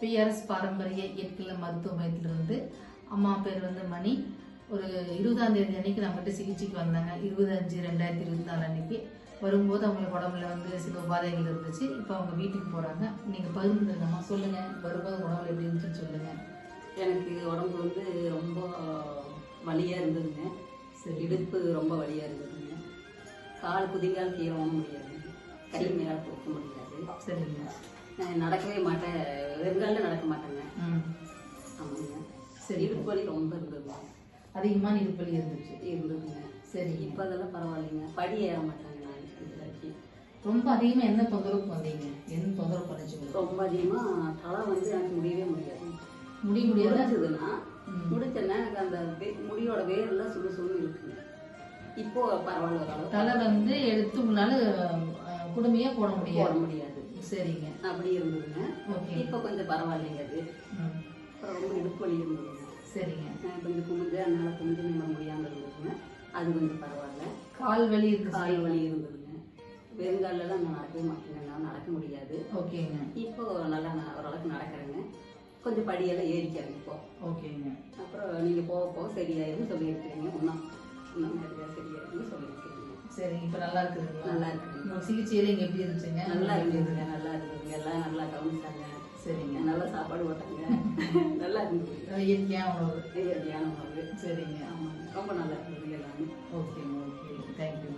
BRS பாரம்பரிய இயற்கை மருத்துவ மையத்திலிருந்து. அம்மா பேர் வந்து மணி. ஒரு 20ஆம் தேதி அன்னைக்கு நம்மகிட்ட சிகிச்சைக்கு வந்தாங்க. 20/5/2024 அன்னைக்கு வரும்போது அவங்களுக்கு உடம்புல வந்து சில உபாதைகள் இருந்துச்சு. இப்போ அவங்க வீட்டுக்கு போறாங்க. நீங்க பகிர்ந்துருங்கம்மா, சொல்லுங்க. வரும்போது உடம்புல எப்படி இருந்துச்சுன்னு சொல்லுங்க. எனக்கு உடம்பு வந்து ரொம்ப வலியா இருந்ததுங்க. இடுப்பு ரொம்ப வலியா இருந்ததுங்க. கால் குதிங்கால் கீழே ஓட முடியாது, கை மேல தூக்க முடியாது. சரிங்க. நடக்கவே மாட்டேன், வெறுங்கால நடக்க மாட்டேங்க. ஆமாங்க. சரி, இடுப்பு வலி ரொம்ப இருந்தது, அதிகமான இடுப்பு வலி இருந்ததுங்க. சரி, இப்போ அதெல்லாம் பரவாயில்லைங்க. படி ஏற மாட்டாங்க. நான் இது வரைக்கும் ரொம்ப அதிகமாக என்ன தொந்தரவுக்கு வந்தீங்க? என்ன தொந்தரவு பண்ணிச்சு? ரொம்ப அதிகமாக தலை வந்து எனக்கு முடியவே முடியாது. முடியாதுன்னா முடிச்சேன்னா எனக்கு அந்த முடியோட வேரெல்லாம் சுடு சுடு இருக்குங்க. இப்போ பரவாயில்ல. தலை வந்து எடுத்து உங்களால குடுமையா போட முடியாது. சரிங்க. அப்படி இருந்ததுங்க. இப்போ கொஞ்சம் பரவாயில்லைங்க. அது அப்புறம் ரொம்ப இடுப்பு வலி இருந்ததுங்க. சரிங்க. கொஞ்சம் குமிஞ்சு அதனால குமிஞ்சு நிம்ம முடியாமல் இருந்ததுங்க. அது கொஞ்சம் பரவாயில்ல. கால் வலி இருக்கு. கால் வலி இருந்ததுங்க. வெறுங்காலெல்லாம் நான் நடக்கவே மாட்டேங்க. நான் நடக்க முடியாது. ஓகேங்க. இப்போ நல்லா நான் ஓரளவுக்கு நடக்கிறேங்க. கொஞ்சம் படியெல்லாம் ஏறிக்கிறேன் இப்போ. ஓகேங்க. அப்புறம் நீங்கள் போக போக சரியாயிருன்னு சொல்லியிருக்கிறீங்க. இன்னும் நிறையா சரியாயிருன்னு சொல்லியிருக்கிறீங்க. சரி, இப்போ நல்லா இருக்குதுங்களா? நல்லா இருக்குதுங்க. சிகிச்சையில இங்கே எப்படி இருந்துச்சுங்க? நல்லா இருந்ததுங்க. நல்லா இருந்ததுங்க. எல்லாம் நல்லா கவனிச்சாங்க. சரிங்க. நல்லா சாப்பாடு போட்டாங்க. நல்லா இருந்தது. இயற்கையான உணவு. இயற்கையான உணவு. சரிங்க. ஆமாங்க. ரொம்ப நல்லா இருந்தது எல்லாமே. ஓகேங்க. Okay, thank you.